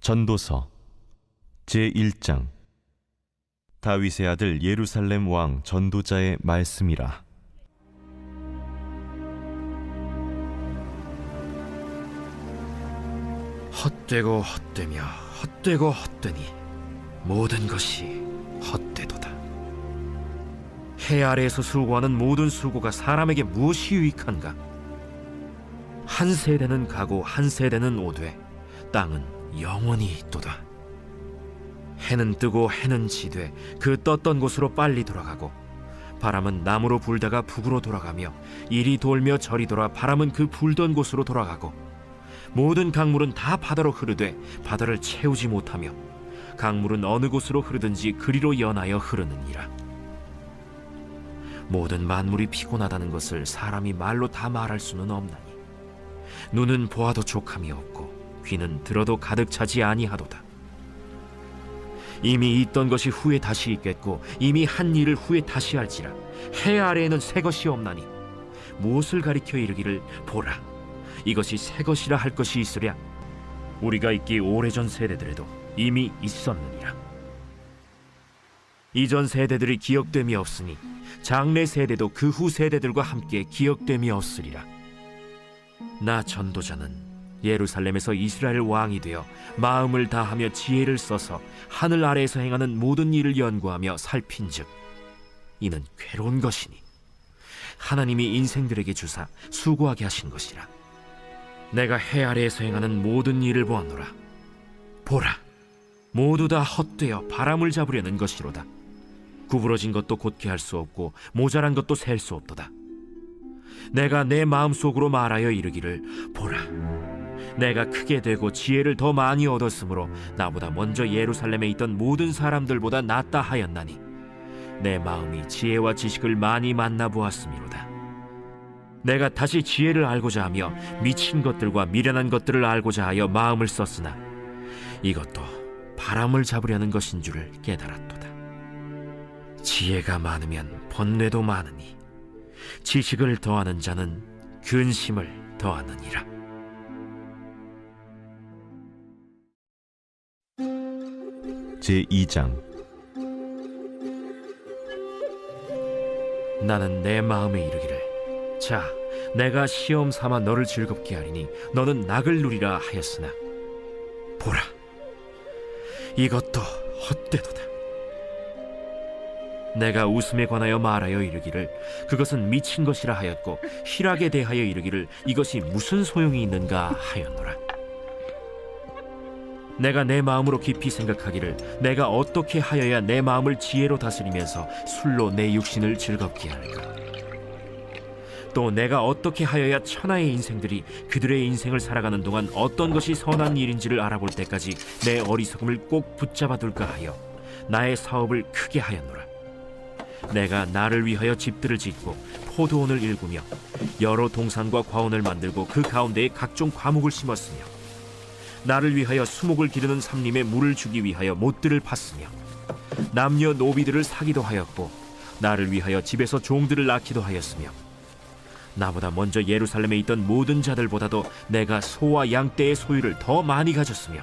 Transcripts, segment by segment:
전도서 제1장. 다윗의 아들 예루살렘 왕 전도자의 말씀이라. 헛되고 헛되며 헛되고 헛되니 모든 것이 헛되도다. 해 아래에서 수고하는 모든 수고가 사람에게 무엇이 유익한가? 한 세대는 가고 한 세대는 오되 땅은 영원히 있도다. 해는 뜨고 해는 지되 그 떴던 곳으로 빨리 돌아가고, 바람은 남으로 불다가 북으로 돌아가며 이리 돌며 저리 돌아 바람은 그 불던 곳으로 돌아가고, 모든 강물은 다 바다로 흐르되 바다를 채우지 못하며 강물은 어느 곳으로 흐르든지 그리로 연하여 흐르느니라. 모든 만물이 피곤하다는 것을 사람이 말로 다 말할 수는 없나니, 눈은 보아도 족함이 없고 귀는 들어도 가득 차지 아니하도다. 이미 있던 것이 후에 다시 있겠고 이미 한 일을 후에 다시 할지라. 해 아래에는 새 것이 없나니 무엇을 가리켜 이르기를 보라, 이것이 새 것이라 할 것이 있으랴? 우리가 있기 오래전 세대들에도 이미 있었느니라. 이전 세대들이 기억됨이 없으니 장래 세대도 그 후 세대들과 함께 기억됨이 없으리라. 나 전도자는 예루살렘에서 이스라엘 왕이 되어 마음을 다하며 지혜를 써서 하늘 아래에서 행하는 모든 일을 연구하며 살핀즉 이는 괴로운 것이니 하나님이 인생들에게 주사 수고하게 하신 것이라. 내가 해 아래에서 행하는 모든 일을 보았노라. 보라, 모두 다 헛되어 바람을 잡으려는 것이로다. 구부러진 것도 곧게 할 수 없고 모자란 것도 셀 수 없도다. 내가 내 마음속으로 말하여 이르기를 보라, 내가 크게 되고 지혜를 더 많이 얻었으므로 나보다 먼저 예루살렘에 있던 모든 사람들보다 낫다 하였나니 내 마음이 지혜와 지식을 많이 만나보았음이로다. 내가 다시 지혜를 알고자 하며 미친 것들과 미련한 것들을 알고자 하여 마음을 썼으나 이것도 바람을 잡으려는 것인 줄을 깨달았도다. 지혜가 많으면 번뇌도 많으니 지식을 더하는 자는 근심을 더하느니라. 제2장. 나는 내 마음에 이르기를, 자, 내가 시험 삼아 너를 즐겁게 하리니 너는 낙을 누리라 하였으나 보라, 이것도 헛되도다. 내가 웃음에 관하여 말하여 이르기를 그것은 미친 것이라 하였고 희락에 대하여 이르기를 이것이 무슨 소용이 있는가 하였노라. 내가 내 마음으로 깊이 생각하기를 내가 어떻게 하여야 내 마음을 지혜로 다스리면서 술로 내 육신을 즐겁게 할까? 또 내가 어떻게 하여야 천하의 인생들이 그들의 인생을 살아가는 동안 어떤 것이 선한 일인지를 알아볼 때까지 내 어리석음을 꼭 붙잡아 둘까 하여 나의 사업을 크게 하였노라. 내가 나를 위하여 집들을 짓고 포도원을 일구며 여러 동산과 과원을 만들고 그 가운데에 각종 과목을 심었으며 나를 위하여 수목을 기르는 삼림에 물을 주기 위하여 못들을 팠으며 남녀 노비들을 사기도 하였고 나를 위하여 집에서 종들을 낳기도 하였으며 나보다 먼저 예루살렘에 있던 모든 자들보다도 내가 소와 양떼의 소유를 더 많이 가졌으며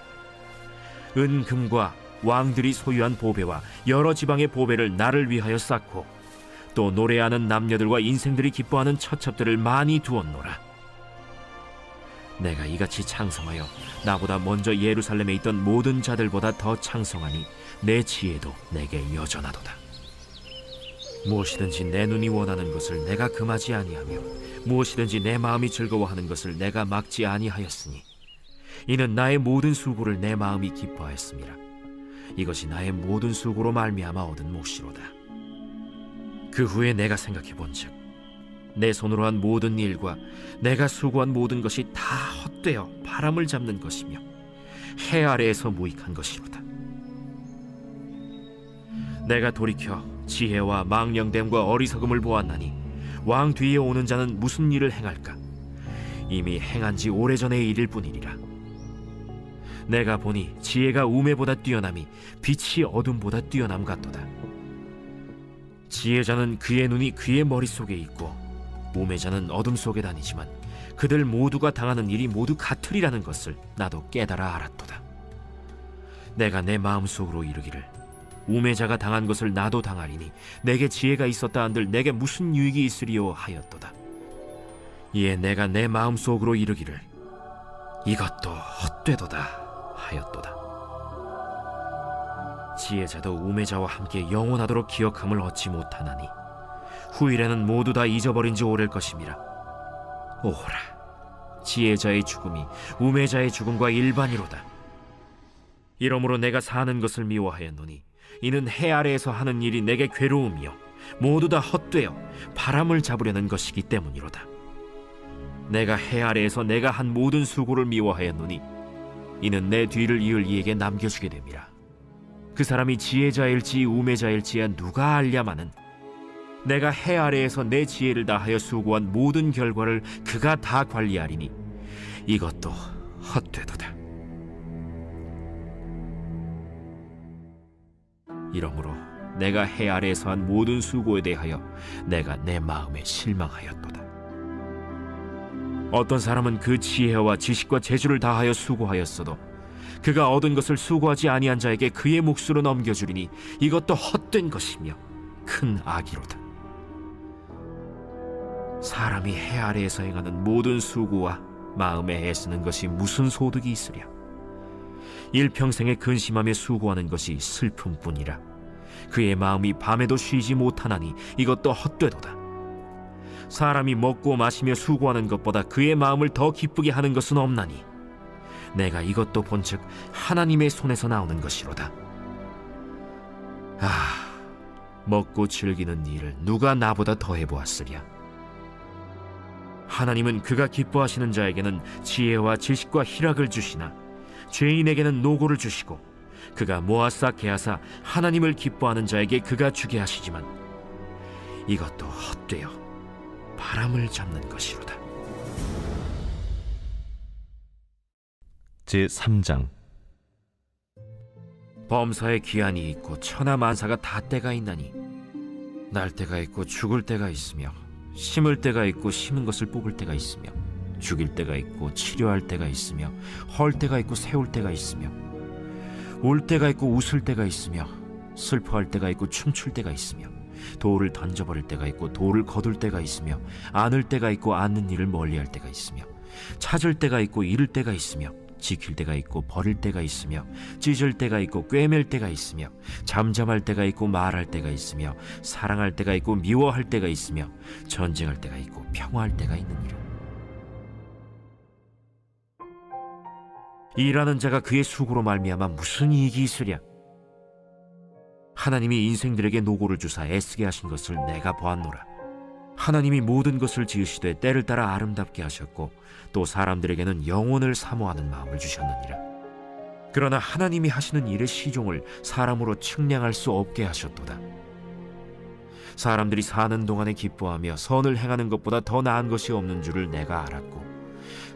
은금과 왕들이 소유한 보배와 여러 지방의 보배를 나를 위하여 쌓고 또 노래하는 남녀들과 인생들이 기뻐하는 처첩들을 많이 두었노라. 내가 이같이 창성하여 나보다 먼저 예루살렘에 있던 모든 자들보다 더 창성하니 내 지혜도 내게 여전하도다. 무엇이든지 내 눈이 원하는 것을 내가 금하지 아니하며 무엇이든지 내 마음이 즐거워하는 것을 내가 막지 아니하였으니 이는 나의 모든 수고를 내 마음이 기뻐하였음이라. 이것이 나의 모든 수고로 말미암아 얻은 몫이로다. 그 후에 내가 생각해 본즉 내 손으로 한 모든 일과 내가 수고한 모든 것이 다 헛되어 바람을 잡는 것이며 해 아래에서 무익한 것이로다. 내가 돌이켜 지혜와 망령됨과 어리석음을 보았나니 왕 뒤에 오는 자는 무슨 일을 행할까? 이미 행한 지 오래전의 일일 뿐이니라. 내가 보니 지혜가 우매보다 뛰어남이 빛이 어둠보다 뛰어남 같도다. 지혜자는 그의 눈이 그의 머릿속에 있고 우매자는 어둠 속에 다니지만 그들 모두가 당하는 일이 모두 같으리라는 것을 나도 깨달아 알았도다. 내가 내 마음속으로 이르기를 우매자가 당한 것을 나도 당하리니 내게 지혜가 있었다 한들 내게 무슨 유익이 있으리요 하였도다. 이에 내가 내 마음속으로 이르기를 이것도 헛되도다 하였도다. 지혜자도 우매자와 함께 영원하도록 기억함을 얻지 못하나니 후일에는 모두 다 잊어버린 지 오래일 것임이라. 오호라, 지혜자의 죽음이 우매자의 죽음과 일반이로다. 이러므로 내가 사는 것을 미워하였노니 이는 해 아래에서 하는 일이 내게 괴로움이요 모두 다 헛되어 바람을 잡으려는 것이기 때문이로다. 내가 해 아래에서 내가 한 모든 수고를 미워하였노니 이는 내 뒤를 이을 이에게 남겨주게 됨이라. 그 사람이 지혜자일지 우매자일지야 누가 알랴마는 내가 해 아래에서 내 지혜를 다하여 수고한 모든 결과를 그가 다 관리하리니 이것도 헛되도다. 이러므로 내가 해 아래에서 한 모든 수고에 대하여 내가 내 마음에 실망하였도다. 어떤 사람은 그 지혜와 지식과 재주를 다하여 수고하였어도 그가 얻은 것을 수고하지 아니한 자에게 그의 몫으로 넘겨주리니 이것도 헛된 것이며 큰 악이로다. 사람이 해 아래에서 행하는 모든 수고와 마음에 애쓰는 것이 무슨 소득이 있으랴. 일평생에 근심하며 수고하는 것이 슬픔뿐이라. 그의 마음이 밤에도 쉬지 못하나니 이것도 헛되도다. 사람이 먹고 마시며 수고하는 것보다 그의 마음을 더 기쁘게 하는 것은 없나니 내가 이것도 본즉 하나님의 손에서 나오는 것이로다. 먹고 즐기는 일을 누가 나보다 더해 보았으랴. 하나님은 그가 기뻐하시는 자에게는 지혜와 지식과 희락을 주시나 죄인에게는 노고를 주시고 그가 모아싸 개하사 하나님을 기뻐하는 자에게 그가 주게 하시지만 이것도 헛되어 바람을 잡는 것이로다. 제3장. 범사에 기한이 있고 천하만사가 다 때가 있나니 날 때가 있고 죽을 때가 있으며 심을 때가 있고 심은 것을 뽑을 때가 있으며 죽일 때가 있고 치료할 때가 있으며 헐 때가 있고 세울 때가 있으며 울 때가 있고 웃을 때가 있으며 슬퍼할 때가 있고 춤출 때가 있으며 돌을 던져버릴 때가 있고 돌을 거둘 때가 있으며 안을 때가 있고 안는 일을 멀리할 때가 있으며 찾을 때가 있고 잃을 때가 있으며 지킬 때가 있고 버릴 때가 있으며 찢을 때가 있고 꿰맬 때가 있으며 잠잠할 때가 있고 말할 때가 있으며 사랑할 때가 있고 미워할 때가 있으며 전쟁할 때가 있고 평화할 때가 있느니라. 일하는 자가 그의 수고로 말미암아 무슨 이익이 있으랴. 하나님이 인생들에게 노고를 주사 애쓰게 하신 것을 내가 보았노라. 하나님이 모든 것을 지으시되 때를 따라 아름답게 하셨고 또 사람들에게는 영혼을 사모하는 마음을 주셨느니라. 그러나 하나님이 하시는 일의 시종을 사람으로 측량할 수 없게 하셨도다. 사람들이 사는 동안에 기뻐하며 선을 행하는 것보다 더 나은 것이 없는 줄을 내가 알았고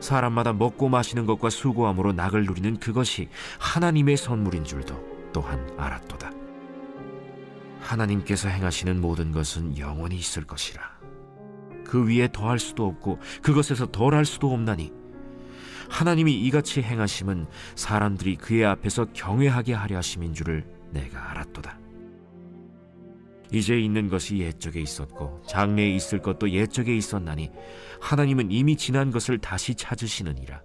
사람마다 먹고 마시는 것과 수고함으로 낙을 누리는 그것이 하나님의 선물인 줄도 또한 알았도다. 하나님께서 행하시는 모든 것은 영원히 있을 것이라. 그 위에 더할 수도 없고 그것에서 덜할 수도 없나니 하나님이 이같이 행하심은 사람들이 그의 앞에서 경외하게 하려 하심인 줄을 내가 알았도다. 이제 있는 것이 옛적에 있었고 장래에 있을 것도 옛적에 있었나니 하나님은 이미 지난 것을 다시 찾으시느니라.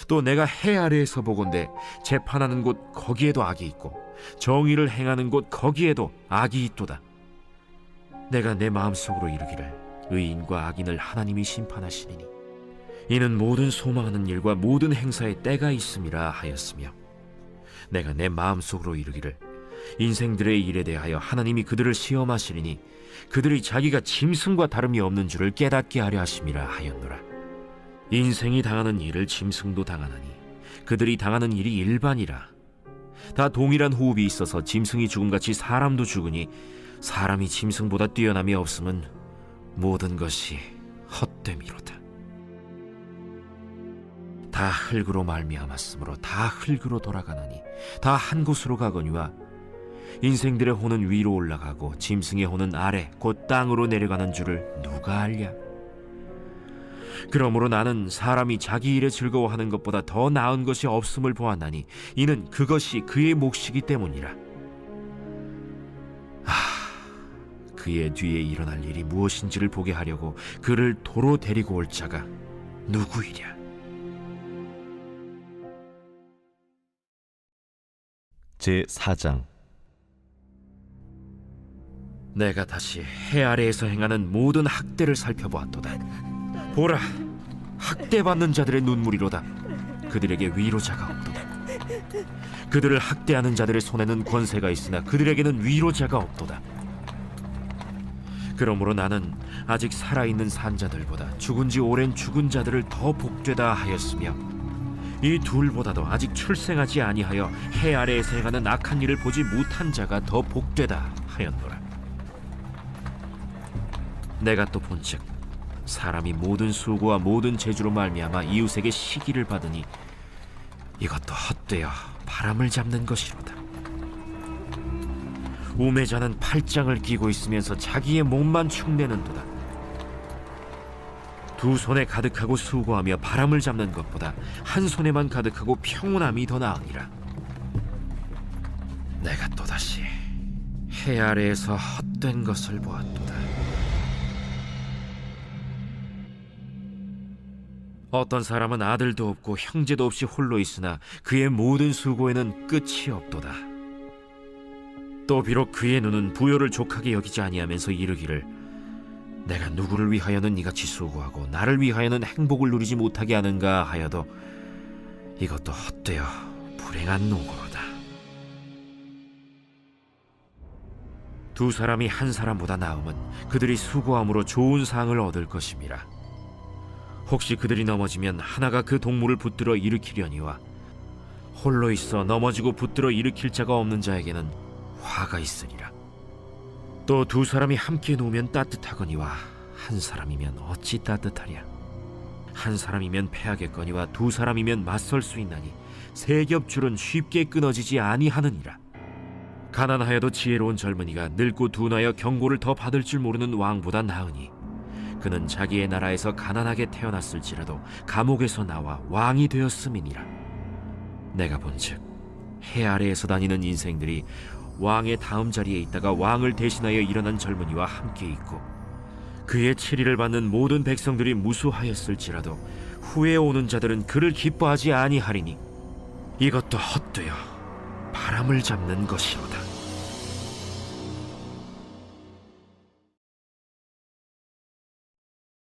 또 내가 해 아래에서 보건대 재판하는 곳 거기에도 악이 있고 정의를 행하는 곳 거기에도 악이 있도다. 내가 내 마음속으로 이르기를 의인과 악인을 하나님이 심판하시리니 이는 모든 소망하는 일과 모든 행사에 때가 있음이라 하였으며 내가 내 마음속으로 이르기를 인생들의 일에 대하여 하나님이 그들을 시험하시리니 그들이 자기가 짐승과 다름이 없는 줄을 깨닫게 하려 하심이라 하였노라. 인생이 당하는 일을 짐승도 당하나니 그들이 당하는 일이 일반이라. 다 동일한 호흡이 있어서 짐승이 죽음같이 사람도 죽으니 사람이 짐승보다 뛰어남이 없음은 모든 것이 헛됨이로다. 다 흙으로 말미암았으므로 다 흙으로 돌아가나니 다 한 곳으로 가거니와 인생들의 혼은 위로 올라가고 짐승의 혼은 아래 곧 땅으로 내려가는 줄을 누가 알랴. 그러므로 나는 사람이 자기 일에 즐거워하는 것보다 더 나은 것이 없음을 보았나니 이는 그것이 그의 몫이기 때문이라. 그의 뒤에 일어날 일이 무엇인지를 보게 하려고 그를 도로 데리고 올 자가 누구이랴? 제4장. 내가 다시 해 아래에서 행하는 모든 학대를 살펴보았도다. 보라, 학대받는 자들의 눈물이로다. 그들에게 위로자가 없도다. 그들을 학대하는 자들의 손에는 권세가 있으나 그들에게는 위로자가 없도다. 그러므로 나는 아직 살아있는 산자들보다 죽은 지 오랜 죽은 자들을 더 복되다 하였으며 이 둘보다도 아직 출생하지 아니하여 해 아래에서 행하는 악한 일을 보지 못한 자가 더 복되다 하였노라. 내가 또 본즉 사람이 모든 수고와 모든 재주로 말미암아 이웃에게 시기를 받으니 이것도 헛되어 바람을 잡는 것이로다. 우매자는 팔짱을 끼고 있으면서 자기의 몸만 축내는도다. 두 손에 가득하고 수고하며 바람을 잡는 것보다 한 손에만 가득하고 평온함이 더 나으니라. 내가 또다시 해 아래에서 헛된 것을 보았도다. 어떤 사람은 아들도 없고 형제도 없이 홀로 있으나 그의 모든 수고에는 끝이 없도다. 또 비록 그의 눈은 부요를 족하게 여기지 아니하면서 이르기를 내가 누구를 위하여는 이같이 수고하고 나를 위하여는 행복을 누리지 못하게 하는가 하여도 이것도 헛되어 불행한 노고로다. 두 사람이 한 사람보다 나음은 그들이 수고함으로 좋은 상을 얻을 것임이라. 혹시 그들이 넘어지면 하나가 그 동물을 붙들어 일으키려니와 홀로 있어 넘어지고 붙들어 일으킬 자가 없는 자에게는 화가 있으리라. 또 두 사람이 함께 누우면 따뜻하거니와 한 사람이면 어찌 따뜻하랴. 한 사람이면 패하겠거니와 두 사람이면 맞설 수 있나니 세 겹줄은 쉽게 끊어지지 아니하느니라. 가난하여도 지혜로운 젊은이가 늙고 둔하여 경고를 더 받을 줄 모르는 왕보다 나으니 그는 자기의 나라에서 가난하게 태어났을지라도 감옥에서 나와 왕이 되었음이니라. 내가 본즉 해 아래에서 다니는 인생들이 왕의 다음 자리에 있다가 왕을 대신하여 일어난 젊은이와 함께 있고 그의 치리를 받는 모든 백성들이 무수하였을지라도 후에 오는 자들은 그를 기뻐하지 아니하리니 이것도 헛되어 바람을 잡는 것이로다.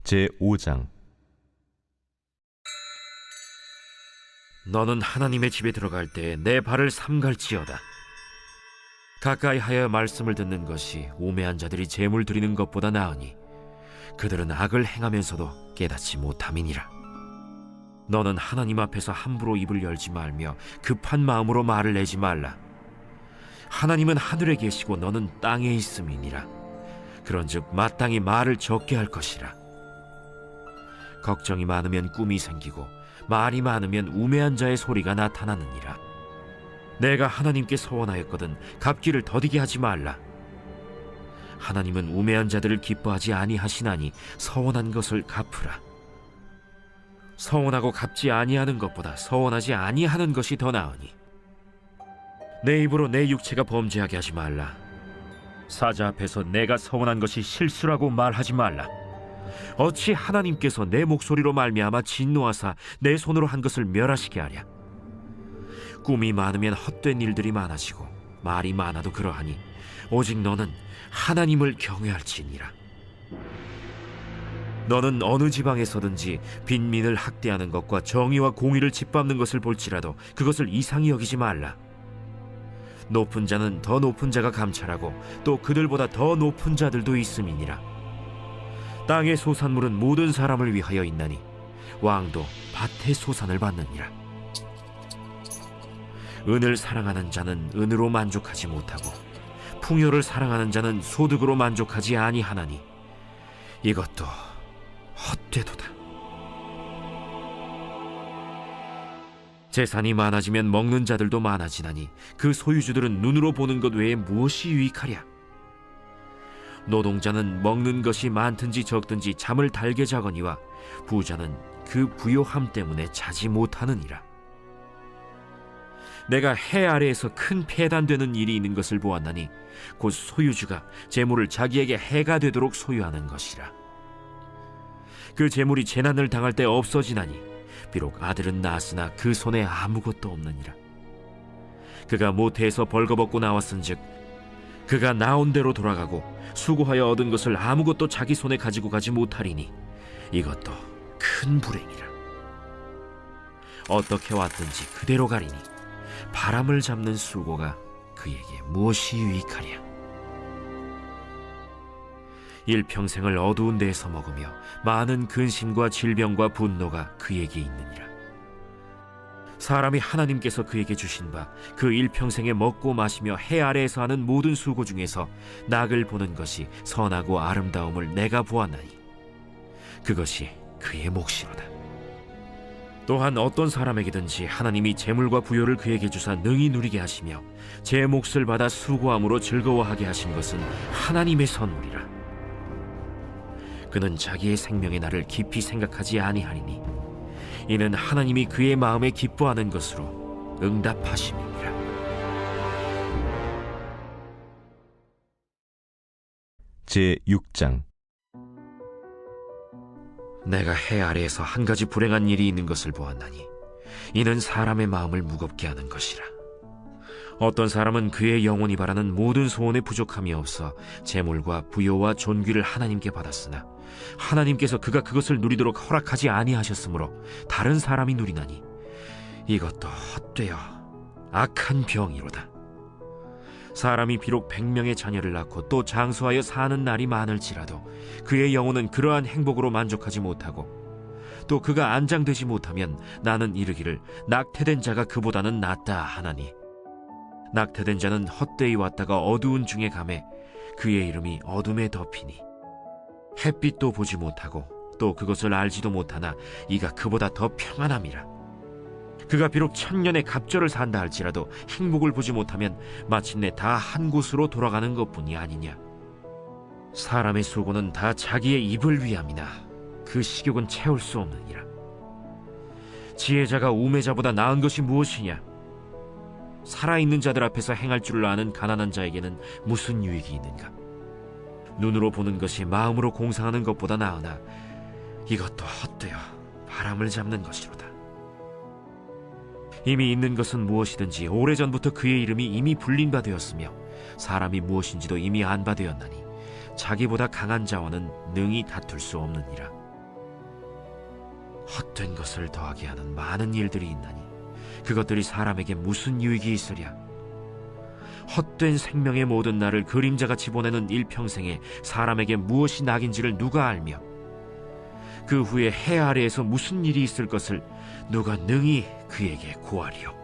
제5장. 너는 하나님의 집에 들어갈 때 내 발을 삼갈지어다. 가까이 하여 말씀을 듣는 것이 우매한 자들이 제물 드리는 것보다 나으니 그들은 악을 행하면서도 깨닫지 못함이니라. 너는 하나님 앞에서 함부로 입을 열지 말며 급한 마음으로 말을 내지 말라. 하나님은 하늘에 계시고 너는 땅에 있음이니라. 그런즉 마땅히 말을 적게 할 것이라. 걱정이 많으면 꿈이 생기고 말이 많으면 우매한 자의 소리가 나타나느니라. 내가 하나님께 서원하였거든 갚기를 더디게 하지 말라. 하나님은 우매한 자들을 기뻐하지 아니하시나니 서원한 것을 갚으라. 서원하고 갚지 아니하는 것보다 서원하지 아니하는 것이 더 나으니 내 입으로 내 육체가 범죄하게 하지 말라. 사자 앞에서 내가 서원한 것이 실수라고 말하지 말라. 어찌 하나님께서 내 목소리로 말미암아 진노하사 내 손으로 한 것을 멸하시게 하랴. 꿈이 많으면 헛된 일들이 많아지고 말이 많아도 그러하니 오직 너는 하나님을 경외할지니라. 너는 어느 지방에서든지 빈민을 학대하는 것과 정의와 공의를 짓밟는 것을 볼지라도 그것을 이상히 여기지 말라. 높은 자는 더 높은 자가 감찰하고 또 그들보다 더 높은 자들도 있음이니라. 땅의 소산물은 모든 사람을 위하여 있나니 왕도 밭의 소산을 받느니라. 은을 사랑하는 자는 은으로 만족하지 못하고 풍요를 사랑하는 자는 소득으로 만족하지 아니하나니 이것도 헛되도다. 재산이 많아지면 먹는 자들도 많아지나니 그 소유주들은 눈으로 보는 것 외에 무엇이 유익하랴. 노동자는 먹는 것이 많든지 적든지 잠을 달게 자거니와 부자는 그 부요함 때문에 자지 못하느니라. 내가 해 아래에서 큰 폐단되는 일이 있는 것을 보았나니 곧 소유주가 재물을 자기에게 해가 되도록 소유하는 것이라. 그 재물이 재난을 당할 때 없어지나니 비록 아들은 낳았으나 그 손에 아무것도 없느니라. 그가 모태에서 벌거벗고 나왔은즉 그가 나온 대로 돌아가고 수고하여 얻은 것을 아무것도 자기 손에 가지고 가지 못하리니 이것도 큰 불행이라. 어떻게 왔든지 그대로 가리니 바람을 잡는 수고가 그에게 무엇이 유익하랴. 일평생을 어두운 데에서 먹으며 많은 근심과 질병과 분노가 그에게 있느니라. 사람이 하나님께서 그에게 주신 바 그 일평생에 먹고 마시며 해 아래에서 하는 모든 수고 중에서 낙을 보는 것이 선하고 아름다움을 내가 보았나니 그것이 그의 몫이로다. 또한 어떤 사람에게든지 하나님이 재물과 부요를 그에게 주사 능히 누리게 하시며 제 몫을 받아 수고함으로 즐거워하게 하신 것은 하나님의 선물이라. 그는 자기의 생명의 날을 깊이 생각하지 아니하리니 이는 하나님이 그의 마음에 기뻐하는 것으로 응답하심이니라. 제6장. 내가 해 아래에서 한 가지 불행한 일이 있는 것을 보았나니 이는 사람의 마음을 무겁게 하는 것이라. 어떤 사람은 그의 영혼이 바라는 모든 소원에 부족함이 없어 재물과 부요와 존귀를 하나님께 받았으나 하나님께서 그가 그것을 누리도록 허락하지 아니하셨으므로 다른 사람이 누리나니 이것도 헛되어 악한 병이로다. 사람이 비록 100명의 자녀를 낳고 또 장수하여 사는 날이 많을지라도 그의 영혼은 그러한 행복으로 만족하지 못하고 또 그가 안장되지 못하면 나는 이르기를 낙태된 자가 그보다는 낫다 하나니 낙태된 자는 헛되이 왔다가 어두운 중에 가매 그의 이름이 어둠에 덮이니 햇빛도 보지 못하고 또 그것을 알지도 못하나 이가 그보다 더 평안함이라. 그가 비록 1000년의 갑절을 산다 할지라도 행복을 보지 못하면 마침내 다 한 곳으로 돌아가는 것뿐이 아니냐. 사람의 수고는 다 자기의 입을 위함이나 그 식욕은 채울 수 없느니라. 지혜자가 우매자보다 나은 것이 무엇이냐. 살아있는 자들 앞에서 행할 줄을 아는 가난한 자에게는 무슨 유익이 있는가. 눈으로 보는 것이 마음으로 공상하는 것보다 나으나 이것도 헛되어 바람을 잡는 것이로다. 이미 있는 것은 무엇이든지 오래전부터 그의 이름이 이미 불린 바 되었으며 사람이 무엇인지도 이미 안 바 되었나니 자기보다 강한 자와는 능히 다툴 수 없느니라. 헛된 것을 더하게 하는 많은 일들이 있나니 그것들이 사람에게 무슨 유익이 있으랴. 헛된 생명의 모든 날을 그림자같이 보내는 일평생에 사람에게 무엇이 낙인지를 누가 알며 그 후에 해 아래에서 무슨 일이 있을 것을 누가 능히 그에게 고하리요.